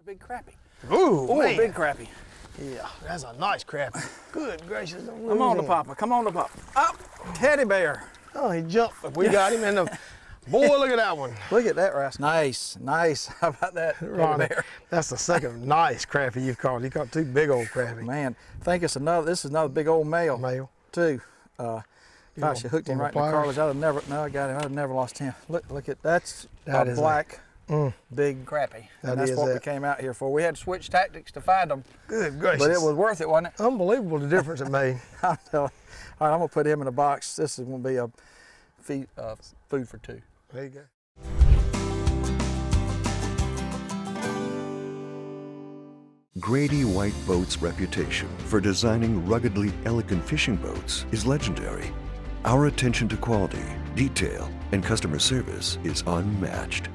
Big crappie. Ooh, man. Big crappie. Yeah, that's a nice crappie. Good gracious. Come on to Papa, come on to Papa. Up, teddy bear. Oh, he jumped. We got him in the, boy, look at that one. Look at that, Russ. Nice, nice. How about that, Ronnie, teddy bear? that's the second nice crappie you've caught. You caught two big old crappie. Man, I think it's another, this is another big old male. Male. Too. Gosh, you hooked him right in the cartilage. I'd have never, no, I got him. I'd have never lost him. Look at, that's that a black. Big crappie. That and that's is what it. we came out here for. We had to switch tactics to find them. Good gracious. But it was worth it, wasn't it? Unbelievable the difference it made. I'm telling you. All right, I'm gonna put him in a box. This is gonna be a food for two. There you go. Grady White Boats' reputation for designing ruggedly elegant fishing boats is legendary. Our attention to quality, detail, and customer service is unmatched.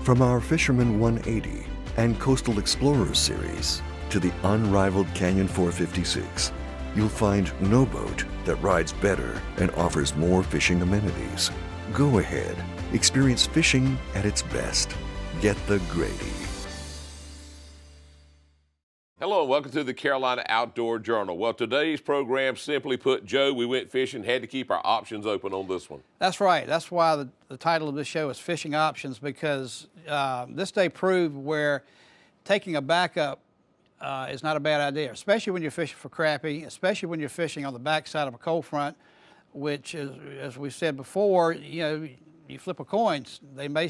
From our Fisherman 180 and Coastal Explorers series to the unrivaled Canyon 456, you'll find no boat that rides better and offers more fishing amenities. Go ahead, experience fishing at its best. Get the Grady. Hello and welcome to the Carolina Outdoor Journal. Well, today's program, simply put, Joe, we went fishing, had to keep our options open on this one. That's right. That's why the title of this show is Fishing Options, because this day proved where taking a backup is not a bad idea, especially when you're fishing for crappie, especially when you're fishing on the backside of a cold front, which is, as we said before, you know, you flip a coin, they may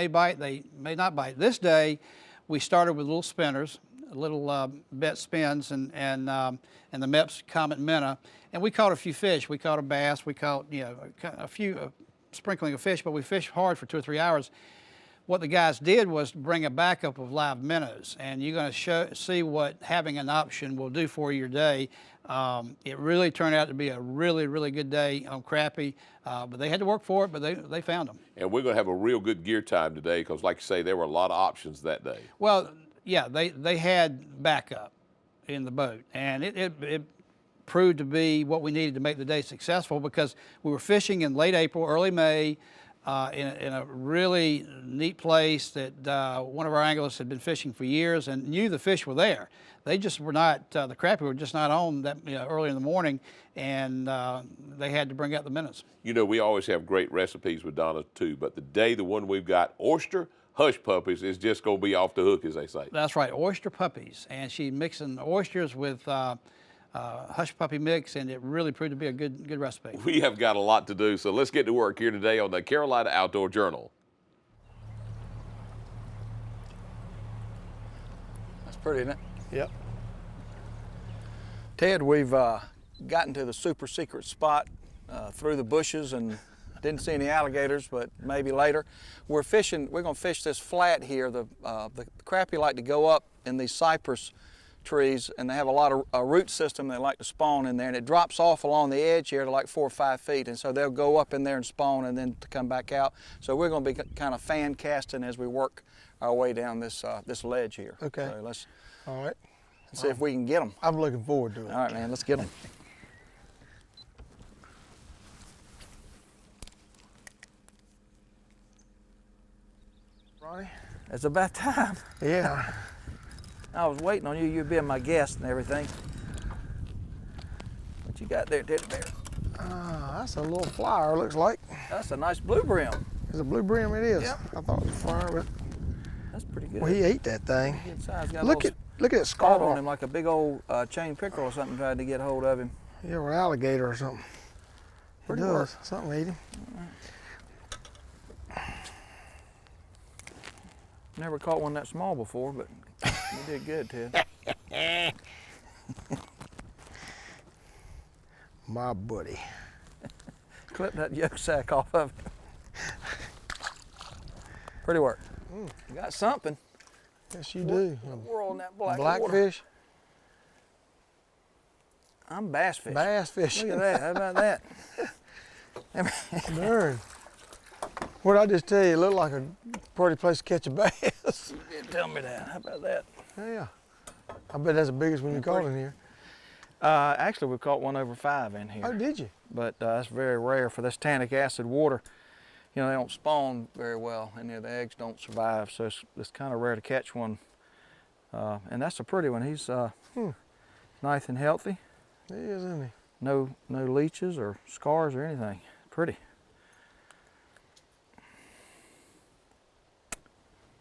bite, they may not bite. This day, we started with little spinners, little bet spins and the Mepps Comet Minnow, and we caught a few fish. We caught a bass, we caught, you know, a few sprinkling of fish, but we fished hard for 2 or 3 hours. What the guys did was bring a backup of live minnows, and you're going to see what having an option will do for your day. It really turned out to be a really, really good day on crappie, but they had to work for it, but they found them. And we're going to have a real good gear time today because, like you say, there were a lot of options that day. Well, yeah, they had backup in the boat, and it proved to be what we needed to make the day successful, because we were fishing in late April, early May, in a really neat place that one of our anglers had been fishing for years and knew the fish were there. They just were not, the crappie were just not on that, you know, early in the morning, and they had to bring out the minnows. You know, we always have great recipes with Donna too, but the one we've got, oyster hush puppies, is just going to be off the hook, as they say. That's right, oyster puppies, and she's mixing oysters with hush puppy mix, and it really proved to be a good recipe. We have got a lot to do, so let's get to work here today on the Carolina Outdoor Journal. That's pretty, isn't it? Yep. Ted, we've gotten to the super secret spot through the bushes, and didn't see any alligators, but maybe later. We're fishing, we're gonna fish this flat here. The crappie like to go up in these cypress trees, and they have a lot of a root system they like to spawn in there, and it drops off along the edge here to like 4 or 5 feet, and so they'll go up in there and spawn and then to come back out. So we're gonna be kind of fan casting as we work our way down this this ledge here. Okay. So let's all right. See if we can get them. I'm looking forward to it. All right, man, let's get them. Ronnie? It's about time. Yeah. I was waiting on you. You'd be my guest and everything. What you got there, teddy bear? That's a little flyer, looks like. That's a nice blue brim. It's a blue brim, it is. Yep. I thought it was a flyer, but that's pretty good. Well, he ate that thing. Good size. Got Look at that scar on him, like a big old chain pickerel or something tried to get hold of him. Yeah, or alligator or something. Pretty it does. work. Something ate him. Never caught one that small before, but you did good, Ted. My buddy. Clip that yolk sack off of him. Pretty work. You got something. Yes, you do. We're on that black Blackfish. I'm bass fishing. Bass fishing. Look at that. How about that? Darn. What did I just tell you? It looked like a pretty place to catch a bass. You did tell me that. How about that? Yeah. I bet that's the biggest one you caught in here. Actually, we caught one over 5 in here. Oh, did you? But that's very rare for this tannic acid water. You know, they don't spawn very well in here. The eggs don't survive, so it's kind of rare to catch one And that's a pretty one. He's nice and healthy. He is, isn't he? No leeches or scars or anything. Pretty.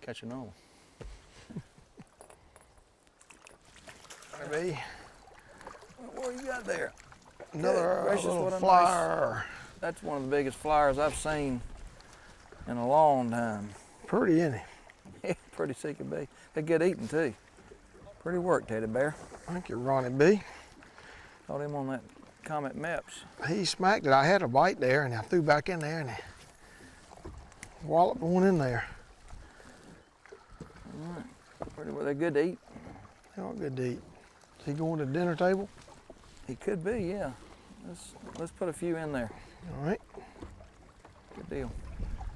Catch a normal. Maybe. What you got there? Another Gracious, little what a flyer. That's one of the biggest flyers I've seen in a long time. Pretty, isn't he? Pretty sick it be. They're good eating too. Pretty work, Teddy Bear. Thank you, Ronnie B. Caught him on that Comet Meps. He smacked it. I had a bite there, and I threw back in there, and he walloped one in there. All right. Pretty well. They're good to eat. They are good to eat. Is he going to the dinner table? He could be, yeah. Let's put a few in there. All right. Good deal.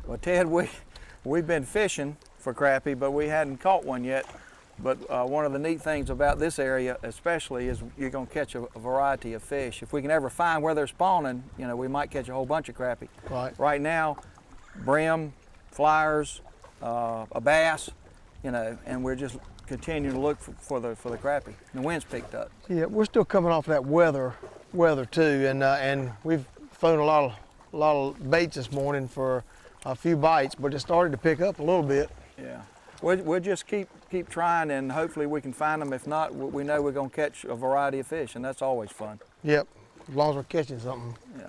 Well, Ted, we've been fishing for crappie, but we hadn't caught one yet. But one of the neat things about this area especially is you're going to catch a variety of fish. If we can ever find where they're spawning, you know, we might catch a whole bunch of crappie. Right. Right now, brim, flyers, a bass, you know, and we're just continuing to look for the crappie. And the wind's picked up. Yeah, we're still coming off that weather too, and we've thrown a lot of baits this morning for a few bites, but it started to pick up a little bit. Yeah. We'll just keep trying, and hopefully we can find them. If not, we know we're going to catch a variety of fish, and that's always fun. Yep, as long as we're catching something. Yeah.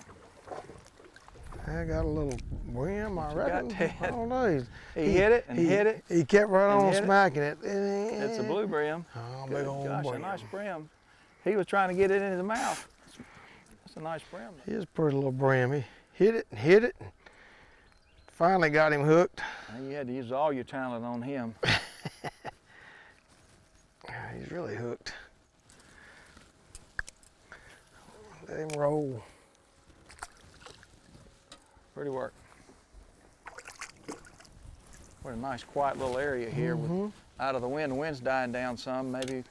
I got a little brim, I reckon. Ted? I don't know. He hit it and hit it. He kept right and on hit it. smacking it. It's a blue brim. Oh, Good big old gosh, brim. a nice brim. He was trying to get it into the mouth. That's a nice brim. He is a pretty little brim. He hit it and hit it. And finally got him hooked. You had to use all your talent on him. He's really hooked. Let him roll. Pretty work. What a nice quiet little area here with out of the wind. The wind's dying down some. Maybe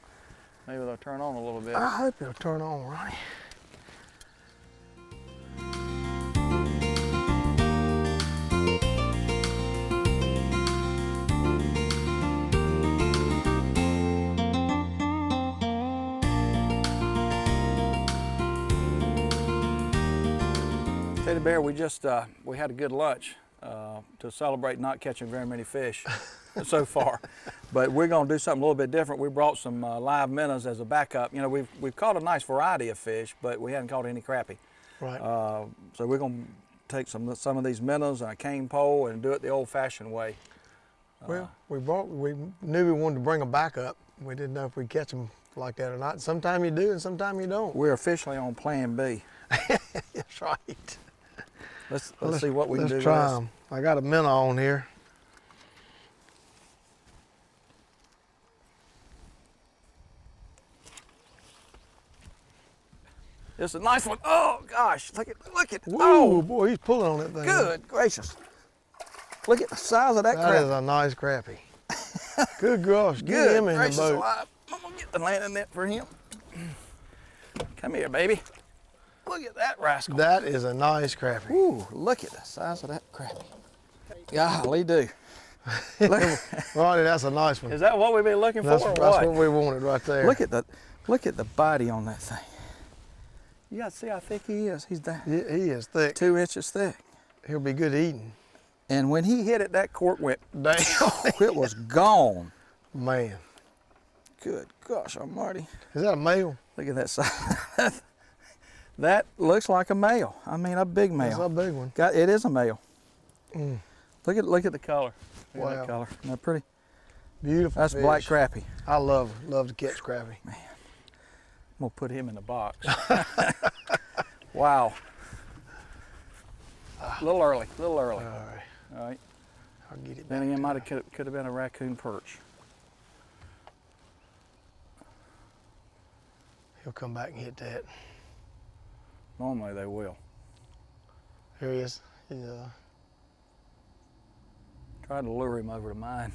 they'll turn on a little bit. I hope it'll turn on, Ronnie. Teddy Bear, we had a good lunch to celebrate not catching very many fish so far, but we're going to do something a little bit different. We brought some live minnows as a backup. You know, we've caught a nice variety of fish, but we hadn't caught any crappie. Right. So we're going to take some of these minnows and a cane pole and do it the old-fashioned way. Well, we knew we wanted to bring them back up. We didn't know if we'd catch them like that or not. Sometimes you do and sometimes you don't. We're officially on Plan B. That's right. Let's see what we can do. Let's try with them. I got a minnow on here. It's a nice one. Oh gosh, look at. Whoa, Oh boy, he's pulling on that thing. good gracious! Look at the size of that That crap. is a nice crappie. Good gosh, get Good him in the gracious boat. alive. I'm gonna get the landing net for him. Come here, baby. Look at that rascal. That is a nice crappie. Ooh, look at the size of that crappie. Golly do. Look, Ronnie, that's a nice one. is that what we've been looking for That's or what what? we wanted right there. Look at the body on that thing. You gotta see how thick he is. He's that He is thick. 2 inches thick. He'll be good eating. And when he hit it, that cork went Damn. it was gone. Man. Good gosh almighty. Is that a male? Look at that size. That looks like a male. I mean, a big male. That's a big one. It is a male. Mm. Look at the color. Look at that Wow. color. Isn't that pretty? Beautiful That's fish. black crappie. I love to catch crappie. I'm gonna put him in the box. Wow. A little early. All right, All right. I'll get it Then back. again, could have been a raccoon perch. He'll come back and hit that. Normally they will. Here he is. He's, Tried to lure him over to mine.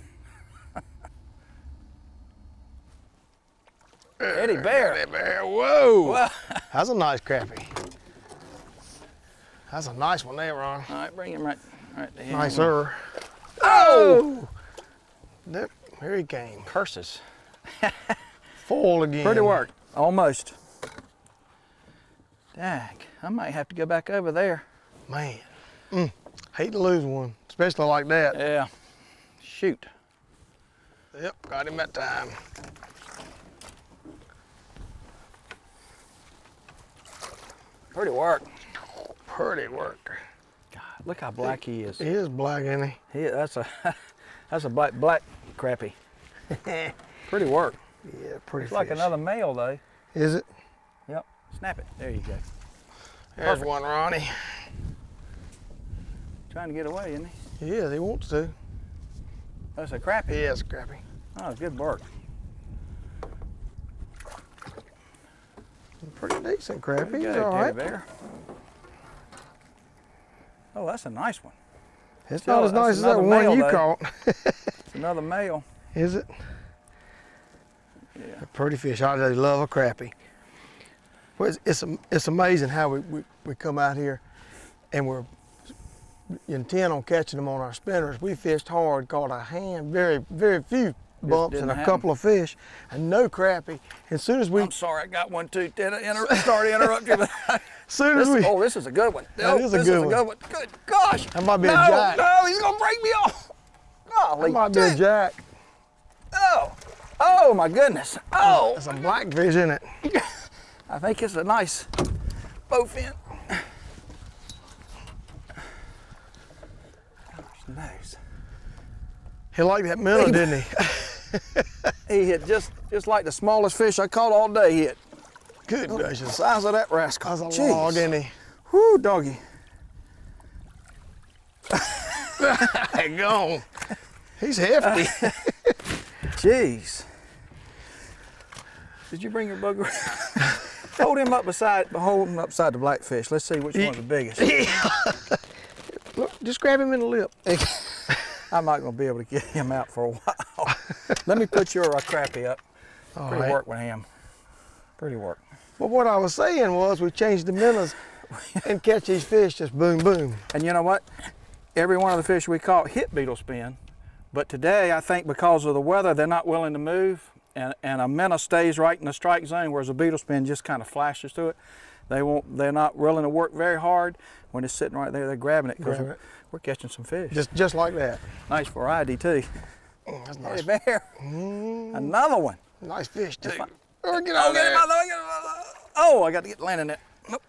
Eddie Bear. Eddie Bear, whoa! Well, That's a nice crappie. That's a nice one there, Ron. all right, bring him right to him. Nicer. Oh! There, here he came. Curses. Full again. Pretty work, almost. Dang, I might have to go back over there. Man, hate to lose one, especially like that. Yeah, shoot. Yep, got him that time. Pretty work. Pretty work. God, look how black he is. He is black, isn't he? That's a black crappie. Pretty work. Yeah, pretty It's like fish. another male though. Is it? Yep, snap it. There you go. There's Perfect. one, Ronnie. Trying to get away, isn't he? He is, he wants to. That's a crappie. He is, Crappie. Oh, good work. Pretty decent Crappie. He's Good, all teddy right. bear. Oh, that's a nice one. It's Still, not as that's nice as that another one male, you though. caught. It's another male. Is it? Yeah. A pretty fish. I just love a crappie. Well, it's amazing how we come out here and we're intent on catching them on our spinners. We fished hard, caught a hand, very few bumps didn't and a happen. couple of fish, and no crappie. As soon as we, I'm sorry, I got one too. Sorry to interrupt you. But soon as we, this is a good one. That is a good one. Good gosh. That might be no, a jack. No, he's gonna break me off. Golly, that might be a dude. jack. Oh my goodness. Oh, That's a blackfish, isn't it? I think it's a nice bowfin. Gosh, nice. He liked that minnow, didn't he? He hit just like the smallest fish I caught all day. He hit. Good The gracious. size of that rascal. That's a Jeez. log, isn't he? Whoo, doggy. Hey, gone. He's hefty. Jeez. Did you bring your bug around? Hold him up beside the blackfish. Let's see which one's the biggest. Look, just grab him in the lip. I'm not gonna be able to get him out for a while. Let me put your crappie up. All Pretty right. work with him. Pretty work. But what I was saying was we changed the minnows and catch these fish just boom, boom. And you know what? Every one of the fish we caught hit beetle spin, but today I think because of the weather they're not willing to move, and a minnow stays right in the strike zone, whereas a beetle spin just kind of flashes to it. They're not willing to work very hard. When it's sitting right there, they're grabbing it because Grabbing it. we're catching some fish. Just like that. Nice variety too. That's nice. Teddy bear. Another one. Nice fish too. I- Oh, get Oh, out get him there. out there, get him out there. Oh, I got to get landing it. Nope.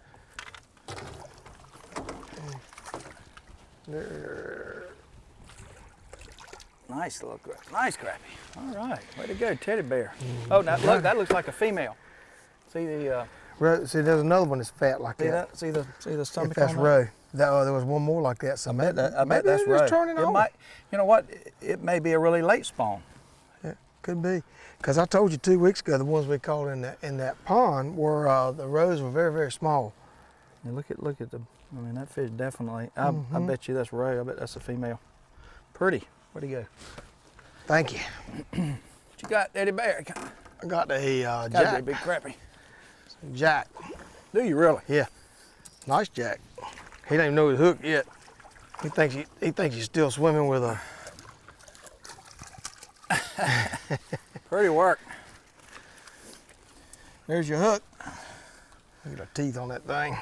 Nice little nice crappie. All right, way to go, teddy bear. Oh, now look, that looks like a female. See the See, there's another one that's fat like see that. that? See the If stomach that's on that? roe. There was one more like that. So I bet maybe that's they're just roe. turning It on. might, you know what? It may be a really late spawn. Yeah, could be. Because I told you 2 weeks ago the ones we caught in that pond were the roes were very small. Yeah, look at the. I mean, that fish definitely. I bet you that's roe. I bet that's a female. Pretty. Where'd he go? Thank you. What you got, teddy bear? I got a Gotta be jack. a big crappie. Jack. Do you really? Yeah. Nice jack. He don't even know he's hooked yet. He thinks he's still swimming with a. Pretty work. There's your hook. Look at the teeth on that thing.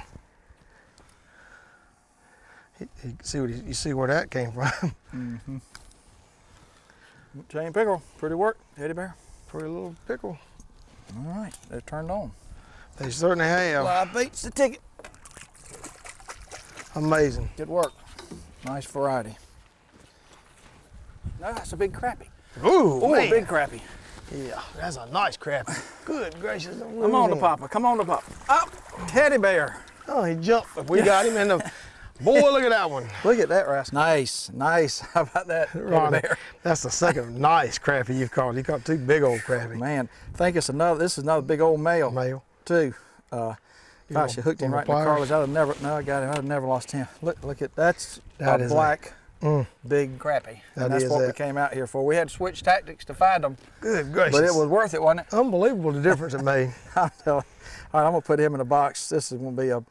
You see where that came from? Chain pickerel. Pretty work, teddy bear. Pretty little pickle. All right, they're turned on. They certainly have. Live beats the ticket. Amazing. Good work. Nice variety. No, that's a big crappie. Ooh, Oh, man. a big crappie. Yeah, that's a nice crappie. Good gracious. Come on to Papa. Come on to Papa. Up, teddy bear. Oh, he jumped. We got him in the. Boy, look at that one. Look at that rascal. Nice, nice. How about that, teddy Ronnie, bear? that's the second nice crappie you've caught. You caught two big old crappie. Man, I think it's another. This is another big old male. Male. Too. Gosh, you hooked him right in the pliers? cartilage. I'd have never. No, I got him. I'd have never lost him. Look at that's That a is a- black, big crappie. That And that's is what we it. came out here for. We had to switch tactics to find them, Good gracious. but it was worth it, wasn't it? unbelievable the difference it made. I'll tell you. All right, I'm gonna put him in a box. This is gonna be a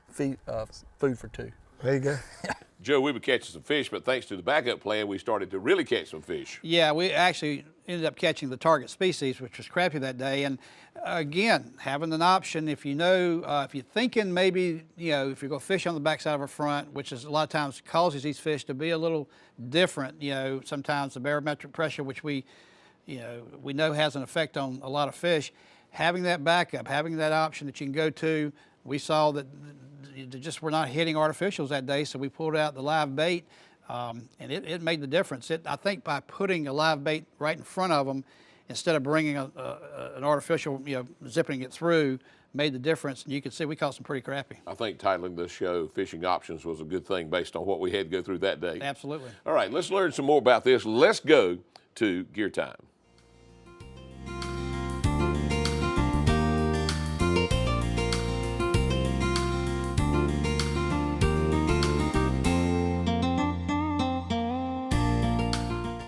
food for two. There you go. Joe, we were catching some fish, but thanks to the backup plan, we started to really catch some fish. Yeah, we actually, ended up catching the target species, which was crappie that day. And again, having an option, if you know, if you're thinking maybe, you know, if you're going to fish on the backside of a front, which is a lot of times causes these fish to be a little different, you know, sometimes the barometric pressure, which we know has an effect on a lot of fish, having that backup, having that option that you can go to. We saw that just we're not hitting artificials that day, so we pulled out the live bait. And it made the difference. I think by putting a live bait right in front of them, instead of bringing an artificial, you know, zipping it through, made the difference. And you can see we caught some pretty crappie. I think titling this show Fishing Options was a good thing based on what we had to go through that day. Absolutely. All right, let's learn some more about this. Let's go to Gear Time.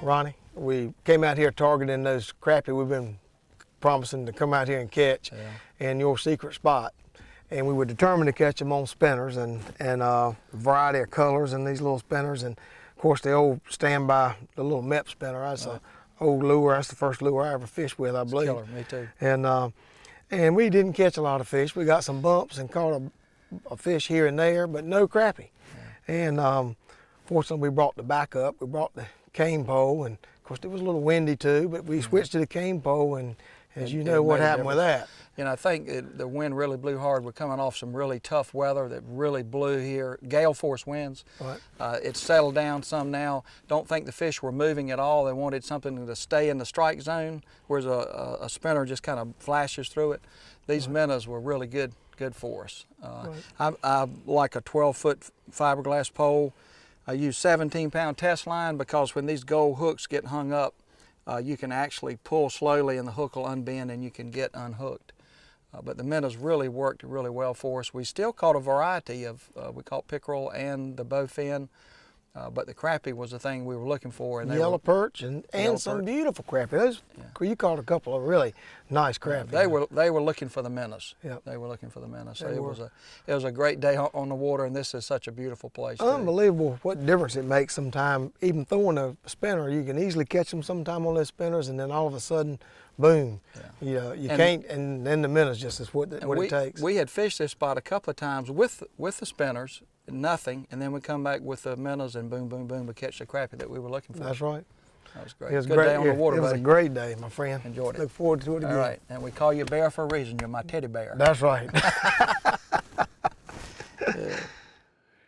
Ronnie, we came out here targeting those crappie we've been promising to come out here and catch in your secret spot. And we were determined to catch them on spinners and a variety of colors in these little spinners. And of course the old standby, the little MEP spinner, that's an old lure. That's the first lure I ever fished with, I believe. Killer, me too. And we didn't catch a lot of fish. We got some bumps and caught a fish here and there, but no crappie. And fortunately we brought the backup. We brought the cane pole, and of course it was a little windy too, but we switched to the cane pole, and as you know what happened with that. You know, I think the wind really blew hard. We're coming off some really tough weather that really blew here, gale force winds. Right. It's settled down some now. Don't think the fish were moving at all. They wanted something to stay in the strike zone, whereas a spinner just kind of flashes through it. These minnows were really good for us. I like a 12-foot fiberglass pole. I use 17-pound test line because when these gold hooks get hung up, you can actually pull slowly and the hook will unbend and you can get unhooked. But the minnows really worked really well for us. We still caught a variety of, we caught pickerel and the bowfin, but the crappie was the thing we were looking for. And yellow perch and some beautiful crappie. Those, you caught a couple of really nice crappie. They were looking for the minnows. Yep. They were looking for the minnows. So it was a great day on the water, and this is such a beautiful place. Unbelievable what difference it makes sometime. Even throwing a spinner, you can easily catch them sometime on those spinners, and then all of a sudden, boom. You can't, and then the minnows just is what it takes. We had fished this spot a couple of times with the spinners, nothing, and then we come back with the minnows, and boom, boom, boom, we catch the crappie that we were looking for. That's right. That was great. It was Good great day on the water, It was buddy. a great day, my friend. Enjoyed it. Look forward to it again. All right, and we call you Bear for a reason. You're my teddy bear. That's right.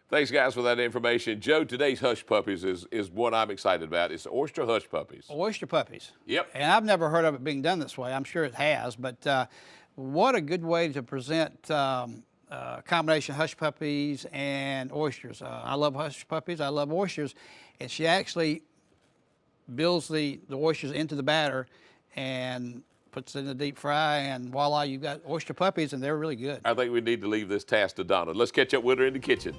Thanks, guys, for that information. Joe, today's hush puppies is what I'm excited about. It's oyster hush puppies. Oyster puppies. Yep. And I've never heard of it being done this way. I'm sure it has, but what a good way to present combination hush puppies and oysters. I love hush puppies. I love oysters. And she actually builds the oysters into the batter and puts it in the deep fry, and voila, you've got oyster puppies, and they're really good. I think we need to leave this task to Donna. Let's catch up with her in the kitchen.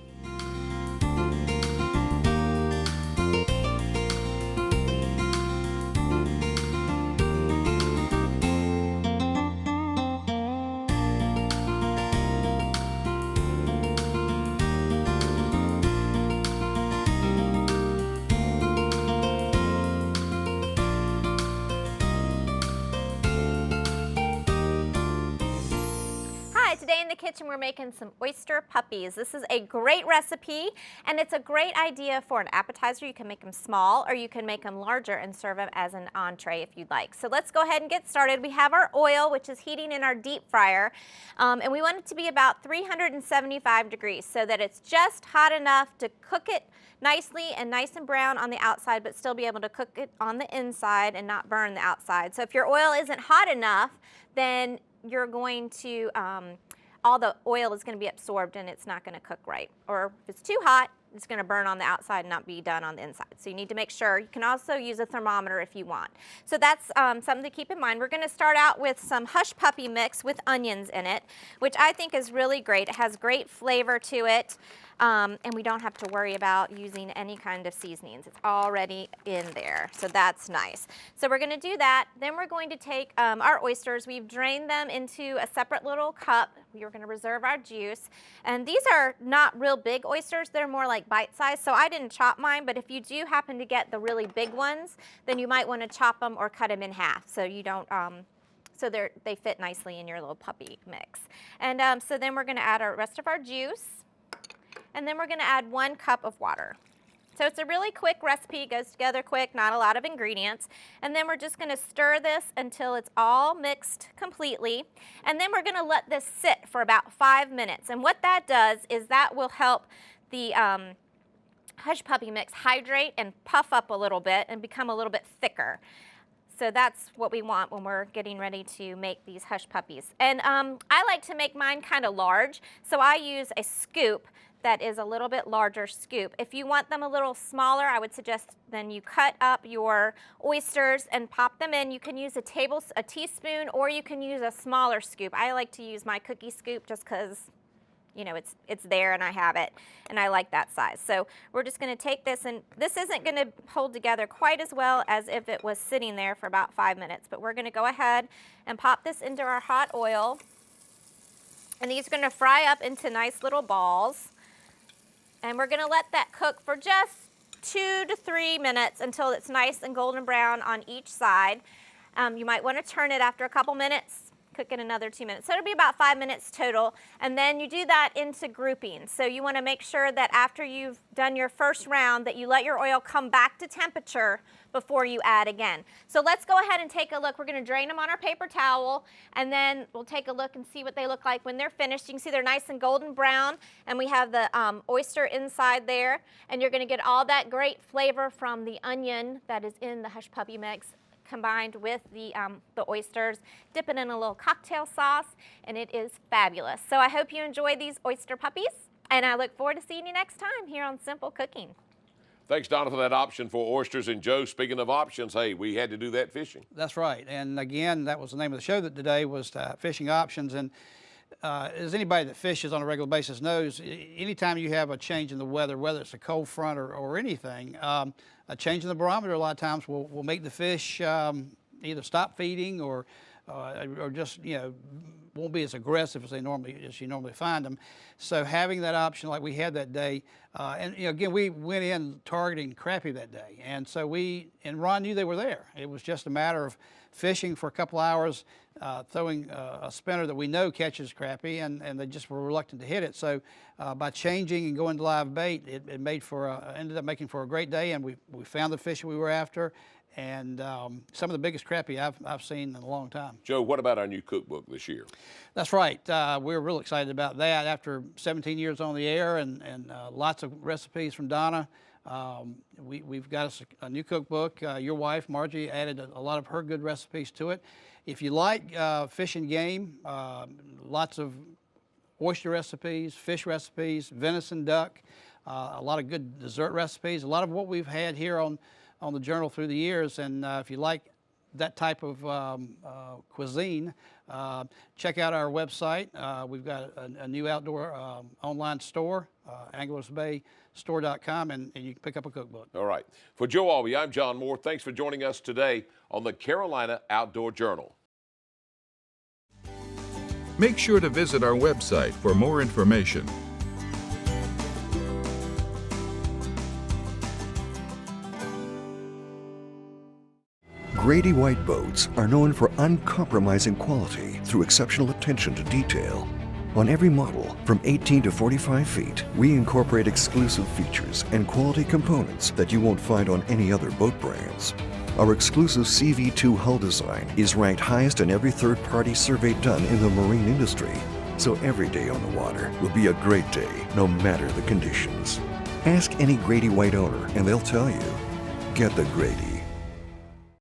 Kitchen, we're making some oyster puppies. This is a great recipe, and it's a great idea for an appetizer. You can make them small, or you can make them larger and serve them as an entree if you'd like. So let's go ahead and get started. We have our oil, which is heating in our deep fryer, and we want it to be about 375 degrees so that it's just hot enough to cook it nicely and nice and brown on the outside, but still be able to cook it on the inside and not burn the outside. So if your oil isn't hot enough, then you're going to all the oil is going to be absorbed and it's not going to cook right. Or if it's too hot, it's going to burn on the outside and not be done on the inside. So you need to make sure. You can also use a thermometer if you want. So that's something to keep in mind. We're going to start out with some hush puppy mix with onions in it, which I think is really great. It has great flavor to it. and we don't have to worry about using any kind of seasonings. It's already in there, so that's nice. So we're gonna do that. Then we're going to take our oysters. We've drained them into a separate little cup. We are gonna reserve our juice. And these are not real big oysters. They're more like bite-sized, so I didn't chop mine, but if you do happen to get the really big ones, then you might wanna chop them or cut them in half so you don't, so they fit nicely in your little puppy mix. And so then we're gonna add our rest of our juice, and then we're gonna add 1 cup of water. So it's a really quick recipe, goes together quick, not a lot of ingredients. And then we're just gonna stir this until it's all mixed completely. And then we're gonna let this sit for about 5 minutes. And what that does is that will help the Hush Puppy mix hydrate and puff up a little bit and become a little bit thicker. So that's what we want when we're getting ready to make these Hush Puppies. And I like to make mine kind of large, so I use a scoop that is a little bit larger scoop. If you want them a little smaller, I would suggest then you cut up your oysters and pop them in. You can use a teaspoon, or you can use a smaller scoop. I like to use my cookie scoop just because, you know, it's there and I have it, and I like that size. So we're just gonna take this, and this isn't gonna hold together quite as well as if it was sitting there for about 5 minutes, but we're gonna go ahead and pop this into our hot oil, and these are gonna fry up into nice little balls. And we're gonna let that cook for just 2 to 3 minutes until it's nice and golden brown on each side. You might wanna turn it after a couple minutes, cook it another 2 minutes. So it'll be about 5 minutes total. And then you do that into groupings. So you wanna make sure that after you've done your first round that you let your oil come back to temperature before you add again. So let's go ahead and take a look. We're gonna drain them on our paper towel, and then we'll take a look and see what they look like when they're finished. You can see they're nice and golden brown, and we have the oyster inside there, and you're gonna get all that great flavor from the onion that is in the Hush Puppy mix combined with the oysters. Dip it in a little cocktail sauce, and it is fabulous. So I hope you enjoy these oyster puppies, and I look forward to seeing you next time here on Simple Cooking. Thanks, Donna, for that option for oysters. And Joe, speaking of options, hey, we had to do that fishing. That's right. And again, that was the name of the show that today was Fishing Options. And as anybody that fishes on a regular basis knows, anytime you have a change in the weather, whether it's a cold front or anything, a change in the barometer a lot of times will make the fish either stop feeding or just, you know, won't be as aggressive as you normally find them. So having that option like we had that day, and you know, again, we went in targeting crappie that day, and so and Ron knew they were there. It was just a matter of fishing for a couple hours, throwing a spinner that we know catches crappie, and they just were reluctant to hit it. So by changing and going to live bait, it ended up making for a great day, and we found the fish we were after. And some of the biggest crappie I've seen in a long time. Joe, what about our new cookbook this year? That's right. We're real excited about that. After 17 years on the air and lots of recipes from Donna, we've got us a new cookbook. Your wife, Margie, added a lot of her good recipes to it. If you like fish and game, lots of oyster recipes, fish recipes, venison, duck, a lot of good dessert recipes, a lot of what we've had here on the Journal through the years. And if you like that type of cuisine, check out our website. We've got a new outdoor online store, anglersbaystore.com, and you can pick up a cookbook. All right. For Joe Albee, I'm John Moore. Thanks for joining us today on the Carolina Outdoor Journal. Make sure to visit our website for more information. Grady White boats are known for uncompromising quality through exceptional attention to detail. On every model, from 18 to 45 feet, we incorporate exclusive features and quality components that you won't find on any other boat brands. Our exclusive CV2 hull design is ranked highest in every third-party survey done in the marine industry. So every day on the water will be a great day, no matter the conditions. Ask any Grady White owner and they'll tell you, get the Grady.